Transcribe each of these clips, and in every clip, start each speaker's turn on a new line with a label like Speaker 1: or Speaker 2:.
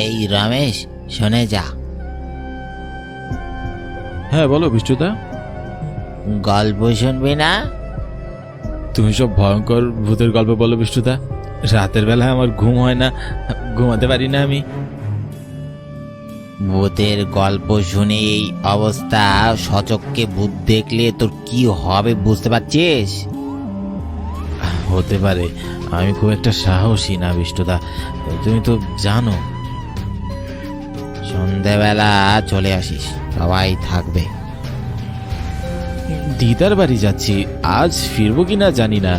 Speaker 1: এই রমেশ, শুনে যা।
Speaker 2: হ্যাঁ বলো বিষ্ণুদা।
Speaker 1: গল্প শুনবি না?
Speaker 2: তুমি সব ভয়ঙ্কর ভূতের গল্প বলো বিষ্ণুদা। রাতের বেলা আমার ঘুম হয় না, ঘুমাতে পারি না আমি।
Speaker 1: ভূতের গল্প শুনে এই অবস্থা, সচক্ষে ভূত দেখলে তোর কি হবে বুঝতে পারছিস?
Speaker 2: হতে পারে, আমি খুব একটা সাহসী না বিষ্ণুদা, তুমি তো জানো।
Speaker 1: সন্ধেবেলা চলে আসিস, সবাই থাকবে।
Speaker 2: দিদার বাড়ি যাচ্ছি, আজ ফিরবো কিনা জানি না।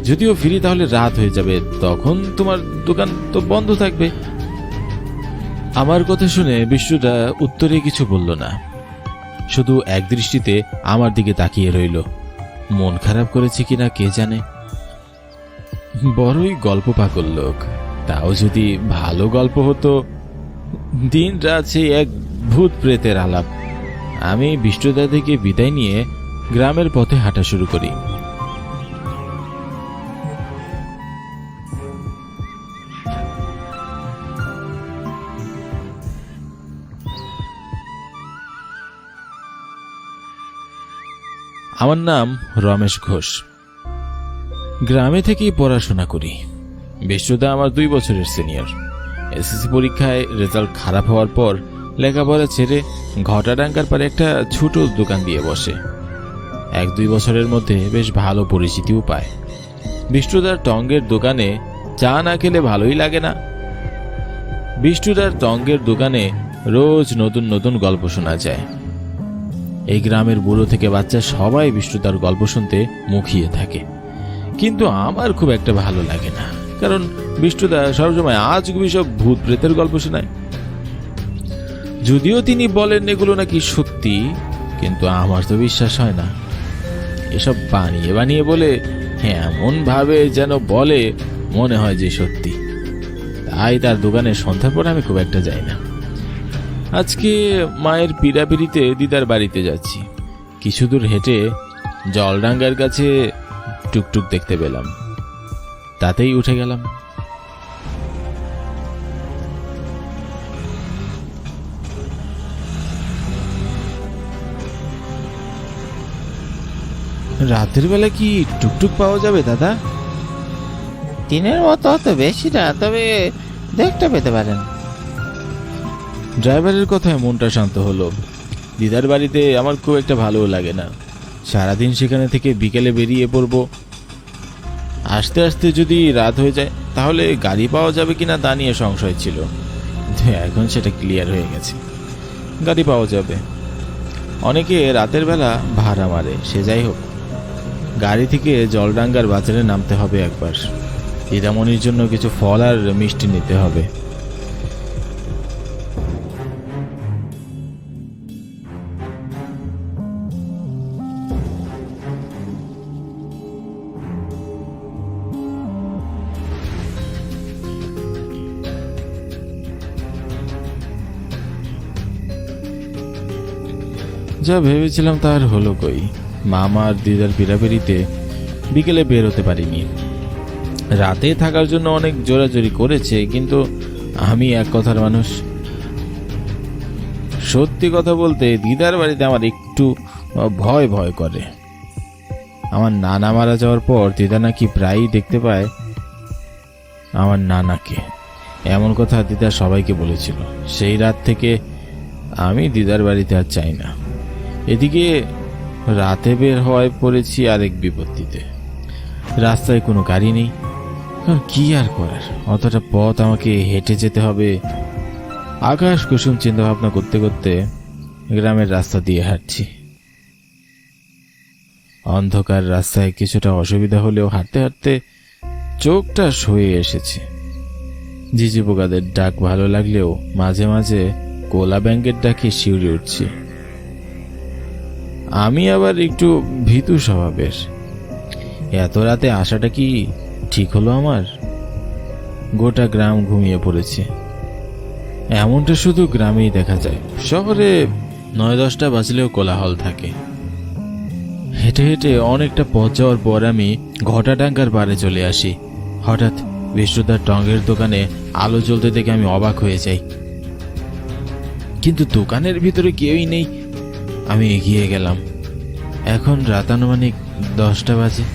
Speaker 2: যদিও ফিরি তাহলে রাত হয়ে যাবে, তখন তোমার দোকান তো বন্ধ থাকবে। আমার কথা শুনে বিষ্ণুদা উত্তরে কিছু বলল না, শুধু একদৃষ্টিতে আমার দিকে তাকিয়ে রইল। মন খারাপ করেছে কিনা কে জানে। বড়ই গল্প পাগল লোক, তাও যদি ভালো গল্প হতো। দিন রাত সেই এক ভূত প্রেতের আলাপ। আমি বিষ্ণুদা থেকে বিদায় নিয়ে গ্রামের পথে হাঁটা শুরু করি। আমার নাম রমেশ ঘোষ, গ্রামে থেকেই পড়াশোনা করি। বিষ্ণুদা আমার 2 বছরের সিনিয়র। এসএসসি পরীক্ষায় রেজাল্ট খারাপ হওয়ার পর লেখাপড়া ছেড়ে ঘটাডাঙ্গার পারে একটা ছোট দোকান দিয়ে বসে। 1-2 বছরের মধ্যে বেশ ভালো পরিচিতিও পায়। বিষ্ণুদার টঙ্গের দোকানে চা না খেলে ভালোই লাগে না। বিষ্ণুদার টঙ্গের দোকানে রোজ নতুন নতুন গল্প শোনা যায়। এই গ্রামের বুড়ো থেকে বাচ্চা সবাই বিষ্ণুদার গল্প শুনতে মুখিয়ে থাকে, কিন্তু আমার খুব একটা ভালো লাগে না, কারণ বিষ্ণুদা সবসময় আজগুবি সব ভূত প্রেতের গল্প শোনায়। যদিও তিনি বলেন এগুলো নাকি সত্যি, কিন্তু আমার তো বিশ্বাস হয় না। এসব বানিয়ে বানিয়ে বলে, এমন ভাবে যেন বলে মনে হয় যে সত্যি। তাই তার দোকানে সন্ধ্যার পর আমি খুব একটা যাই না। আজকে মায়ের পিড়াপিড়িতে দিদার বাড়িতে যাচ্ছি। কিছু দূর হেঁটে জলডাঙ্গার কাছে টুকটুক দেখতে পেলাম, তাতেই উঠে গেলাম। রাতের বেলা কি টুকটুক পাওয়া যাবে দাদা?
Speaker 1: দিনের মতো অত বেশি না, তবে দেখতে পেতে পারেন।
Speaker 2: ড্রাইভারের কথায় মনটা শান্ত হলো। দিদার বাড়িতে আমার খুব একটা ভালো লাগে না। সারাদিন সেখানে থেকে বিকেলে বেরিয়ে পড়ব। আসতে আসতে যদি রাত হয়ে যায় তাহলে গাড়ি পাওয়া যাবে কিনা তা নিয়ে সংশয় ছিল, এখন সেটা ক্লিয়ার হয়ে গেছে। গাড়ি পাওয়া যাবে। অনেকে রাতের বেলা ভাড়া মারে, সে যাই হোক। গাড়ি থেকে জলডাঙ্গার বাজারে নামতে হবে একবার। দিদামণির জন্য কিছু ফল আর মিষ্টি নিতে হবে। যা ভেবেছিলাম তার হলো কই। মামা আর দিদার পিড়াপিড়িতে বিকেলে বের হতে পারিনি। রাতে থাকার জন্য অনেক জোরাজোরি করেছে, কিন্তু আমি এক কথার মানুষ। সত্যি কথা বলতে দিদার বাড়িতে আমার একটু ভয় ভয় করে। আমার নানা মারা যাওয়ার পর দিদা নাকি প্রায়ই দেখতে পায় আমার নানাকে। এমন কথা দিদা সবাইকে বলেছিল। সেই রাত থেকে আমি দিদার বাড়িতে আর চাই না। এদিকে রাতে বের হওয়ায় পড়েছি আরেক বিপত্তিতে। রাস্তায় কোনো গাড়ি নেই, কি আর করার, অতটা পথ আমাকে হেঁটে যেতে হবে। আকাশ কুসুম চিন্তা ভাবনা করতে করতে গ্রামের রাস্তা দিয়ে হাঁটছি। অন্ধকার রাস্তায় কিছুটা অসুবিধা হলেও হাঁটতে হাঁটতে চোখটা সয়ে এসেছে। ঝিঝি পোকাদের ডাক ভালো লাগলেও মাঝে মাঝে কোলা ব্যাঙের ডাকে শিউরে উঠছি। আমি আবার একটু ভীতু স্বভাবের। এত রাতে আসাটা কি ঠিক হলো আমার? গোটা গ্রাম ঘুমিয়ে পড়েছে। এমনটা শুধু গ্রামেই দেখা যায়, শহরে 9-10টা বাজলেও কোলাহল থাকে। হেঁটে হেঁটে অনেকটা পথ যাওয়ার পর আমি ঘটাডাঙ্গার পাড়ে চলে আসি। হঠাৎ বিষ্ণুদার টঙ্গের দোকানে আলো জ্বলতে দেখে আমি অবাক হয়ে যাই। কিন্তু দোকানের ভিতরে কেউই নেই। আমি এগিয়ে গেলাম। এখন রাত আনুমানিক 10টা বাজে।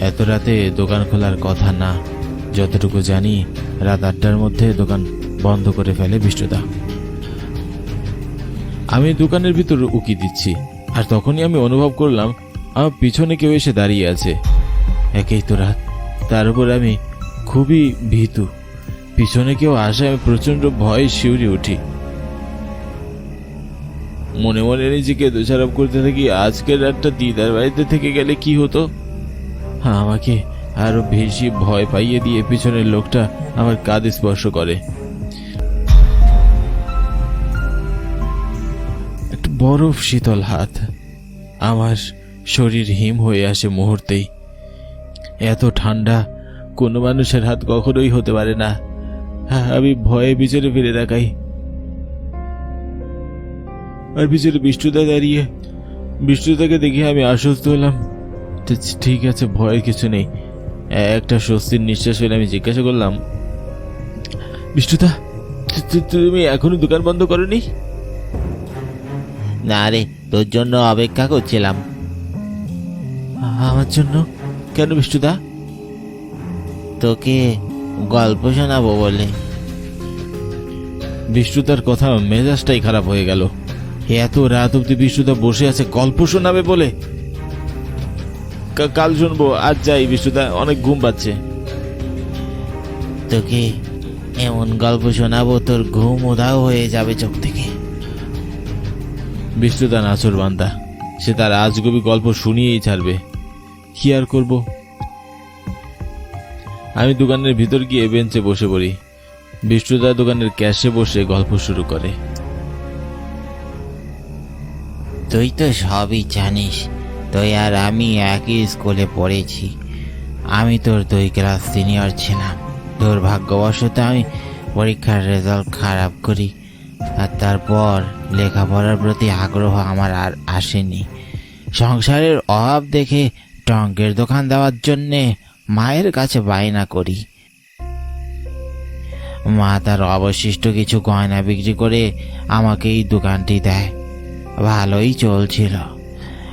Speaker 2: এত রাতে দোকান খোলার কথা না। যতটুকু জানি রাত 8টার মধ্যে দোকান বন্ধ করে ফেলে বিষ্ণুদা। আমি দোকানের ভিতর উকি দিচ্ছি, আর তখনই আমি অনুভব করলাম আমার পিছনে কেউ এসে দাঁড়িয়ে আছে। একেই তো রাত, তার উপর আমি খুবই ভীতু। পিছনে কেউ আসায় আমি প্রচন্ড ভয়ে শিউরে উঠি। মনে মনে নিজেকে দোষারোপ করতে থাকি, আজকের রাতটা দিদার বাড়িতে থেকে গেলে কি হতো। হ্যাঁ, আমাকে আরো বেশি ভয় পাইয়ে দিয়ে পিছনের লোকটা আমার কাঁধে স্পর্শ করে। একটা বরফ শীতল হাত। আমার শরীর হিম হয়ে আসে মুহূর্তেই। এত ঠান্ডা কোনো মানুষের হাত কখনোই হতে পারে না। আমি ভয়ে পিছনে ফিরে তাকাই, আর পিছনে বিষ্ণুদা দাঁড়িয়ে। বিষ্ণুদাকে দেখে আমি আশ্বস্ত হলাম, ঠিক আছে, ভয়ের কিছু নেই। একটা স্বস্তির নিঃশ্বাস ফেলে আমি জিজ্ঞাসা করলাম, বিষ্ণুদা, তুমি এখনো দোকান বন্ধ করনি?
Speaker 1: না রে, তোর জন্য অপেক্ষা করছিলাম।
Speaker 2: আমার জন্য? কেন বিষ্ণুদা?
Speaker 1: তোকে গল্প শোনাবো বলে।
Speaker 2: বিষ্ণুদার কথা মেজাজটাই খারাপ হয়ে গেল। এত রাত অব্দি বিষ্ণুদা বসে আছে গল্প শোনাবে বলে। কাল শুনবো, আজ যাই বিষ্ণুদা, অনেক ঘুম পাচ্ছে।
Speaker 1: তোকে এমন গল্প শোনাবো তোর ঘুম উধাও হয়ে যাবে চোখ থেকে।
Speaker 2: বিষ্ণুদা নাচর বান্দা, সে তার আজগুবি গল্প শুনিয়েই ছাড়বে। কি আর করব। আমি দোকানের ভিতর গিয়ে বেঞ্চে বসে পড়ি। বিষ্ণুদা দোকানের ক্যাশে বসে গল্প শুরু করে।
Speaker 1: তুই তো সবই জানিস, তুই আর আমি একই স্কুলে পড়েছি। আমি তোর 2 ক্লাস সিনিয়র ছিলাম। দুর্ভাগ্যবশত আমি পরীক্ষার রেজাল্ট খারাপ করি, আর তারপর লেখাপড়ার প্রতি আগ্রহ আমার আর আসেনি। সংসারের অভাব দেখে টঙ্কের দোকান দেওয়ার জন্যে মায়ের কাছে বায়না করি। মা তার অবশিষ্ট কিছু গয়না বিক্রি করে আমাকে এই দোকানটি দেয়। ভালোই চলছিল।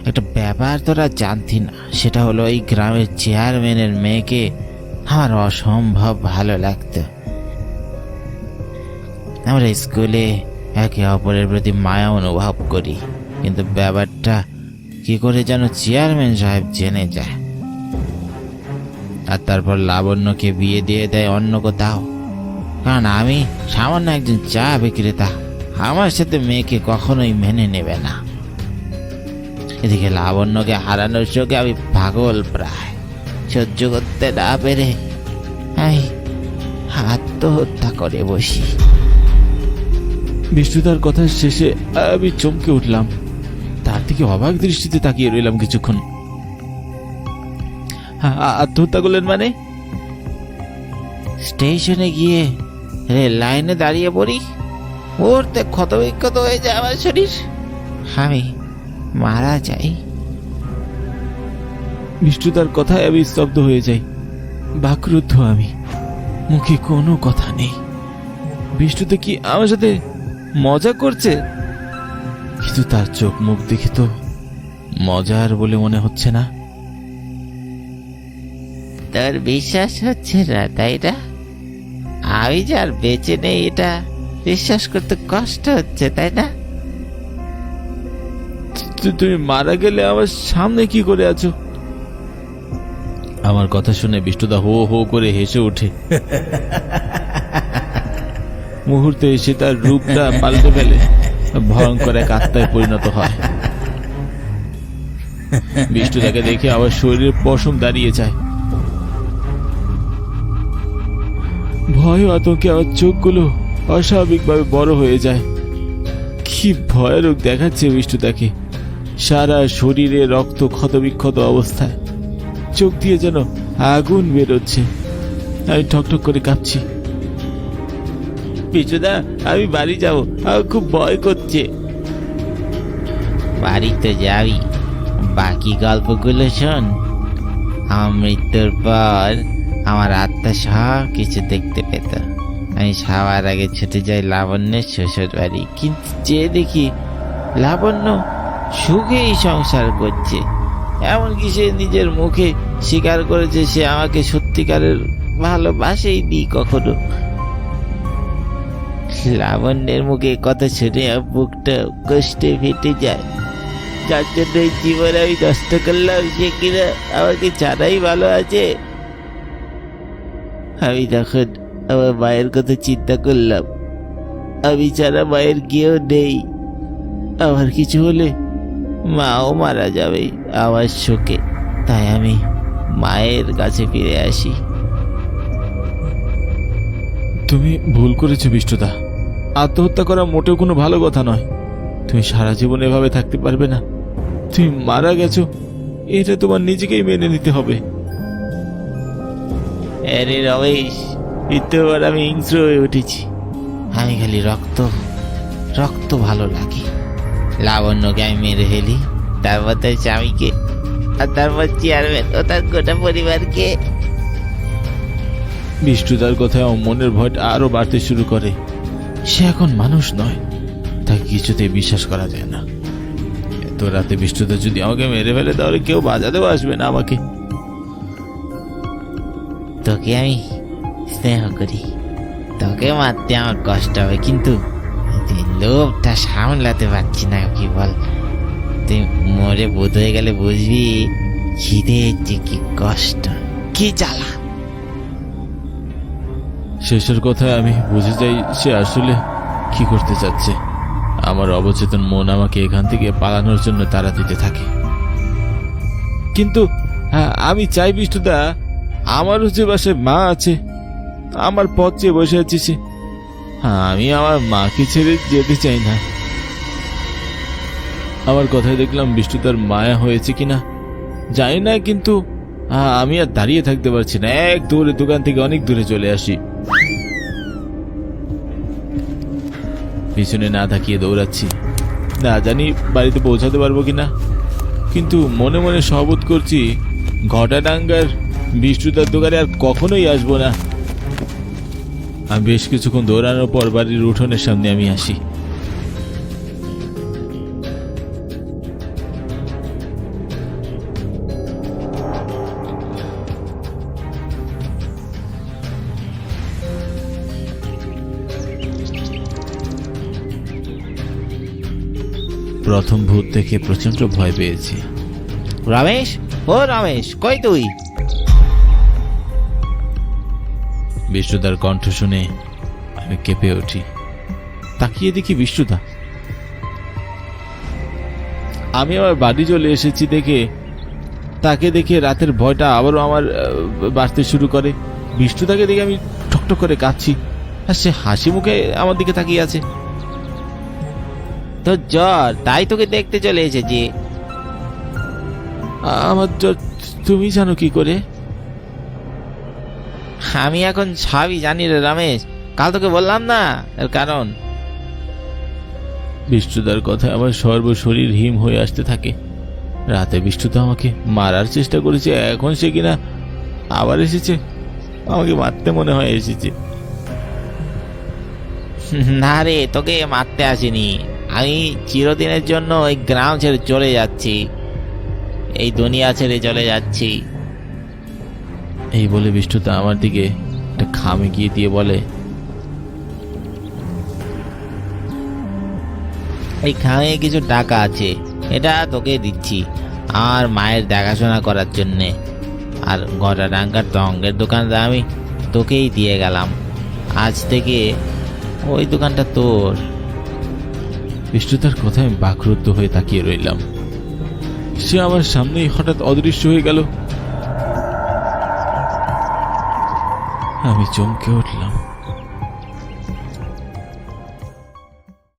Speaker 1: একটা ব্যাপার তোরা জানতি না, সেটা হলো এই গ্রামের চেয়ারম্যানের মেয়েকে আমার অসম্ভব ভালো লাগতো। আমরা স্কুলে একে অপরের প্রতি মায়া অনুভব করি, কিন্তু ব্যাপারটা কি করে যেন চেয়ারম্যান সাহেব জেনে যায়, আর তারপর লাবণ্যকে বিয়ে দিয়ে দেয় অন্য কোথাও। কারণ আমি সামান্য একজন চা বিক্রেতা, আমার সাথে মেয়েকে কখনোই মেনে নেবে না। এদিকে লাবণ্যকে হারানোর শোকে আমি পাগল, প্রায় সহ্য করতে না পেরে আমি আত্মহত্যা করে বসি।
Speaker 2: বিষ্ণুদার কথা শেষে আমি চমকে উঠলাম। তার দিকে অবাক দৃষ্টিতে তাকিয়ে রইলাম কিছুক্ষণ। আত্মহত্যা করলেন মানে?
Speaker 1: স্টেশনে গিয়ে রেল লাইনে দাঁড়িয়ে পড়ি, মুহূর্তে ক্ষতবিক্ষত হয়ে যায় আমার শরীর, আমি মারা যাই।
Speaker 2: বিষ্ণুদার কথায় আমি স্তব্ধ হয়ে যাই। বাকরুদ্ধ আমি, মুখে কোনো কথা নেই। বিষ্ণুতে কি আমার সাথে মজা করছে? কিন্তু তার চোখ মুখ দেখে তো মজার বলে মনে হচ্ছে না।
Speaker 1: তোর বিশ্বাস হচ্ছে না, তাই না? আমি যে আর বেঁচে নেই এটা বিশ্বাস করতে কষ্ট হচ্ছে, তাই না?
Speaker 2: তুমি মারা গেলে আমার সামনে কি করে আছো? আমার কথা শুনে বিষ্ণুদা হো হো করে হেসে ওঠে। মুহূর্তে এসে তার রূপটা পাল্টে ফেলে, ভয়ঙ্কর এক আত্মায় পরিণত হয়। বিষ্ণুদাকে দেখে আমার শরীরের পশম দাঁড়িয়ে যায়। ভয় আতঙ্কে আমার চোখগুলো অস্বাভাবিকভাবে বড় হয়ে যায়। কি ভয়ানক দেখাচ্ছে বিষ্ণুদাকে, সারা শরীরে রক্ত ক্ষতবিক্ষত অবস্থায়, চোখ দিয়ে যেন আগুন বেরোচ্ছে। আমি ঠকঠক করে কাঁপছি। বিষ্ণুদা, আমি বাড়ি যাবো, আমার খুব ভয় করছে।
Speaker 1: বাড়ি তো যাবি, বাকি গল্পগুলো শোন। আমার মৃত্যুর পর আমার আত্মা সব কিছু দেখতে পেত, আমি সবার আগে ছুটে যাই লাবণ্যের শ্বশুর বাড়ি, কিন্তু যে দেখি লাবণ্য সুখেই সংসার করছে। এমনকি সে নিজের মুখে স্বীকার করেছে সে আমাকে সত্যিকারের ভালোবাসেই নি কখনো। লাবণ্যের মুখে কথা শুনে বুকটা কষ্টে ফেটে যায়। যার জন্য এই জীবন আমি নষ্ট করলাম, সে কিনা আমাকে ছাড়াই ভালো আছে। আমি তখন আমার মায়ের কথা চিন্তা করলাম, আমি ছাড়া মায়ের কেউ নেই। আমার কিছু হলে মাও মারা যাবে আমার শোকে। তাই আমি মায়ের কাছে ফিরে আসি।
Speaker 2: তুমি ভুল করেছো বিষ্টুদা। আত্মহত্যা করা মোটেও কোনো ভালো কথা নয়। তুমি সারা জীবন এভাবে থাকতে পারবে না। তুমি মারা গেছো, এটা তোমার নিজেকেই মেনে নিতে হবে।
Speaker 1: আরে রমেশ, মৃত্যুবার আমি হিংস্র হয়ে উঠেছি। আমি খালি রক্ত রক্ত ভালো লাগে। লাবণ্যকে আমি মেরে ফেলি, তারপর তার স্বামীকে, আর তারপর চেয়ারম্যান ও তার গোটা পরিবারকে।
Speaker 2: বিষ্টুদার কথায় আমার মনের ভয়টা আরো বাড়তে শুরু করে। সে এখন মানুষ নয়, তাকে কিছুতেই বিশ্বাস করা যায় না। এত রাতে বিষ্টুদা যদি আমাকে মেরে ফেলে তাহলে কেউ বাজাতেও আসবে না আমাকে।
Speaker 1: তোকে আমি স্নেহ করি, তোকে মারতে আমার কষ্ট হবে, কিন্তু এই লোভটা সামলাতে পারছি না। কি বল, তুই মরে বোধ হয়ে গেলে বুঝবি খিদে যে কি কষ্ট, কি জ্বালা।
Speaker 2: শেষের কথায় আমি বুঝে যাই সে আসলে কি করতে চাচ্ছে। আমার অবচেতন মন আমাকে এখান থেকে পালানোর জন্য তাড়া দিতে থাকে। কিন্তু আমি চাই বিষ্টুদা, আমারও যে বাসায় মা আছে, আমার পথ চেয়ে বসে আছি সে। আমি আমার মাকে ছেড়ে যেতে চাই না। আমার কথায় দেখলাম বিষ্টুদার মায়া হয়েছে কিনা জানি না, কিন্তু আমি আর দাঁড়িয়ে থাকতে পারছি না। এক দৌড়ে দোকান থেকে অনেক দূরে চলে আসি। পিছনে না তাকিয়ে দৌড়াচ্ছি, না জানি বাড়িতে পৌঁছাতে পারবো কিনা। কিন্তু মনে মনে শপথ করছি ঘটাডাঙ্গার বিষ্টুদার দোকানে আর কখনোই আসবো না। আমি বেশ কিছুক্ষণ দৌড়ানোর পর বাড়ির উঠোনের সামনে আমি আসি। প্রথম ভূত দেখে প্রচন্ড ভয় পেয়েছি।
Speaker 1: রমেশ, ও রমেশ, কই তুই?
Speaker 2: বিষ্ণুদার কণ্ঠ শুনে আমি কেঁপে উঠি। তাকিয়ে দেখি বিষ্ণুদা। আমি আমার বাড়ি চলে এসেছি দেখে তাকে দেখে রাতের ভয়টা আবারও আমার বাড়তে শুরু করে। বিষ্ণুদাকে দেখে আমি ঠকঠক করে কাঁদছি, আর সে হাসি মুখে আমার দিকে তাকিয়ে আছে।
Speaker 1: তোর জ্বর, তাই তোকে দেখতে চলে এসেছি।
Speaker 2: আমার জ্বর তুমি জানো কি করে?
Speaker 1: আমি এখন সবই জানি রে রমেশ, কাল তোকে বললাম না এর কারণ।
Speaker 2: বিষ্ণুদার কথায় আমার সর্বশরীর হিম হয়ে আসতে থাকে। রাতে বিষ্ণুদা আমাকে মারার চেষ্টা করেছে, এখন সে কিনা আবার এসেছে আমাকে মারতে, মনে হয় এসেছে।
Speaker 1: না রে, তোকে মারতে আসিনি। আমি চিরদিনের জন্য ওই গ্রাম ছেড়ে চলে যাচ্ছি, এই দুনিয়া ছেড়ে চলে যাচ্ছি।
Speaker 2: এই বলে বিষ্ণুদা আমার দিকে একটা খাম এগিয়ে দিয়ে বলে,
Speaker 1: এই খামে কিছু টাকা আছে, এটা তোকে দিচ্ছি আর মায়ের দেখাশোনা করার জন্যে। আর ঘটাডাঙ্গার তঙ্গের দোকানটা আমি তোকেই দিয়ে গেলাম, আজ থেকে ওই দোকানটা তোর।
Speaker 2: বিষ্ণুদার কথায় আমি বাকরুদ্ধ হয়ে তাকিয়ে রইলাম। সে আমার সামনেই হঠাৎ অদৃশ্য হয়ে গেল। আমি চমকে উঠলাম।